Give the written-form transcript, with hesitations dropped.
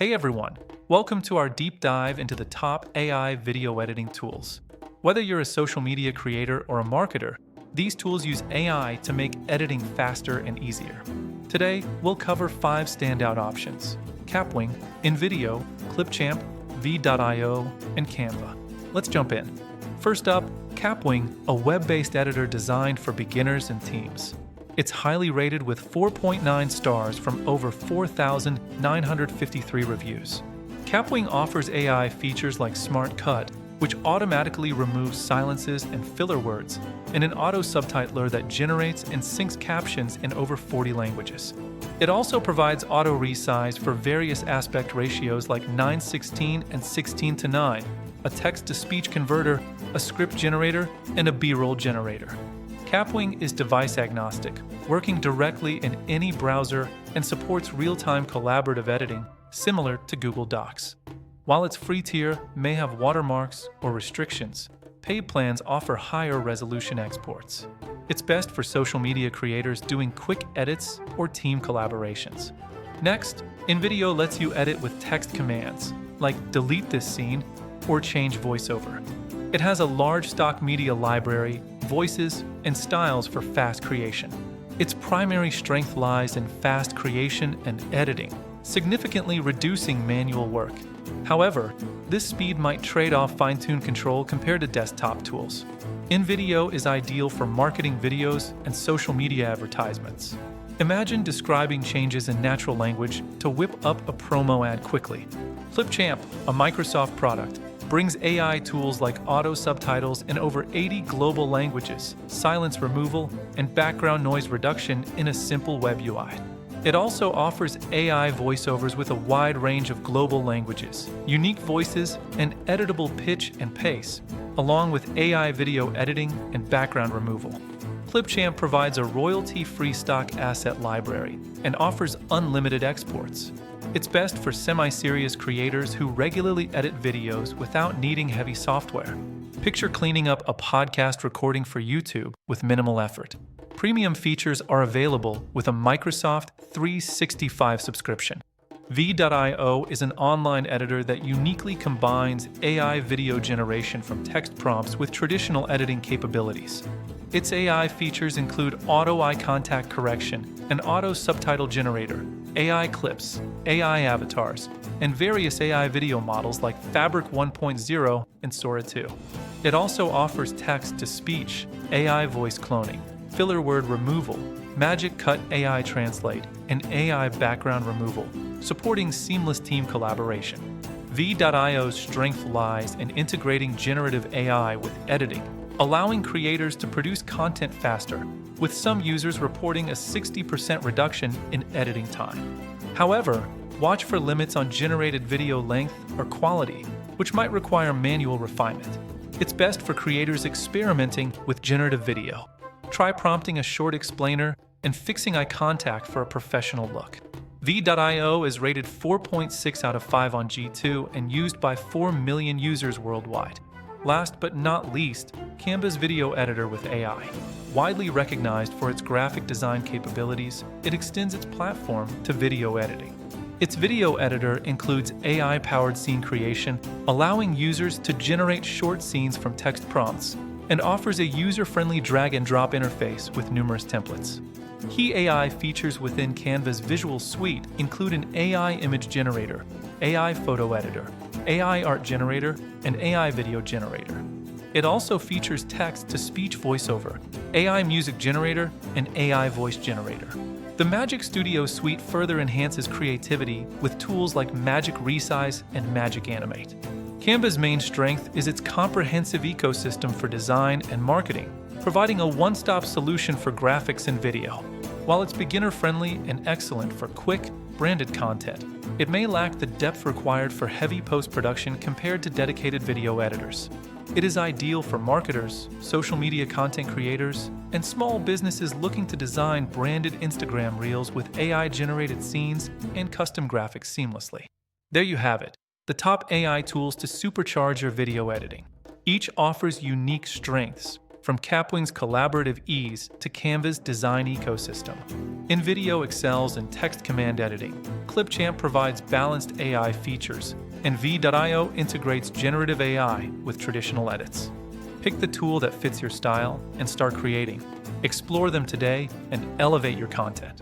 Hey everyone, welcome to our deep dive into the top AI video editing tools. Whether you're a social media creator or a marketer, these tools use AI to make editing faster and easier. Today, we'll cover 5 standout options: Capwing, InVideo, Clipchamp, V.io, and Canva. Let's jump in. First up, Capwing, a web-based editor designed for beginners and teams. It's highly rated with 4.9 stars from over 4,953 reviews. Capwing offers AI features like Smart Cut, which automatically removes silences and filler words, and an auto-subtitler that generates and syncs captions in over 40 languages. It also provides auto-resize for various aspect ratios like 9:16 and 16:9, a text-to-speech converter, a script generator, and a B-roll generator. Capwing is device agnostic, working directly in any browser and supports real-time collaborative editing similar to Google Docs. While its free tier may have watermarks or restrictions, paid plans offer higher resolution exports. It's best for social media creators doing quick edits or team collaborations. Next, InVideo lets you edit with text commands, like delete this scene or change voiceover. It has a large stock media library, voices, and styles for fast creation. Its primary strength lies in fast creation and editing, significantly reducing manual work. However, this speed might trade off fine-tuned control compared to desktop tools. InVideo is ideal for marketing videos and social media advertisements. Imagine describing changes in natural language to whip up a promo ad quickly. Clipchamp, a Microsoft product, brings AI tools like auto subtitles in over 80 global languages, silence removal, and background noise reduction in a simple web UI. It also offers AI voiceovers with a wide range of global languages, unique voices, and editable pitch and pace, along with AI video editing and background removal. Clipchamp provides a royalty-free stock asset library and offers unlimited exports. It's best for semi-serious creators who regularly edit videos without needing heavy software. Picture cleaning up a podcast recording for YouTube with minimal effort. Premium features are available with a Microsoft 365 subscription. V.io is an online editor that uniquely combines AI video generation from text prompts with traditional editing capabilities. Its AI features include auto eye contact correction, an auto subtitle generator, AI clips, AI avatars, and various AI video models like Fabric 1.0 and Sora 2. It also offers text-to-speech, AI voice cloning, filler word removal, Magic Cut AI Translate, and AI background removal, supporting seamless team collaboration. V.io's strength lies in integrating generative AI with editing, allowing creators to produce content faster, with some users reporting a 60% reduction in editing time. However, watch for limits on generated video length or quality, which might require manual refinement. It's best for creators experimenting with generative video. Try prompting a short explainer and fixing eye contact for a professional look. V.io is rated 4.6 out of 5 on G2 and used by 4 million users worldwide. Last but not least, Canva's video editor with AI. Widely recognized for its graphic design capabilities, it extends its platform to video editing. Its video editor includes AI-powered scene creation, allowing users to generate short scenes from text prompts, and offers a user-friendly drag-and-drop interface with numerous templates. Key AI features within Canva's visual suite include an AI image generator, AI photo editor, AI art generator, and AI video generator. It also features text-to-speech voiceover, AI music generator, and AI voice generator. The Magic Studio suite further enhances creativity with tools like Magic Resize and Magic Animate. Canva's main strength is its comprehensive ecosystem for design and marketing, providing a one-stop solution for graphics and video. While it's beginner-friendly and excellent for quick, branded content, it may lack the depth required for heavy post-production compared to dedicated video editors. It is ideal for marketers, social media content creators, and small businesses looking to design branded Instagram reels with AI-generated scenes and custom graphics seamlessly. There you have it, the top AI tools to supercharge your video editing. Each offers unique strengths, From Capwing's collaborative ease to Canva's design ecosystem. In video excels in text command editing, Clipchamp provides balanced AI features, and V.io integrates generative AI with traditional edits. Pick the tool that fits your style and start creating. Explore them today and elevate your content.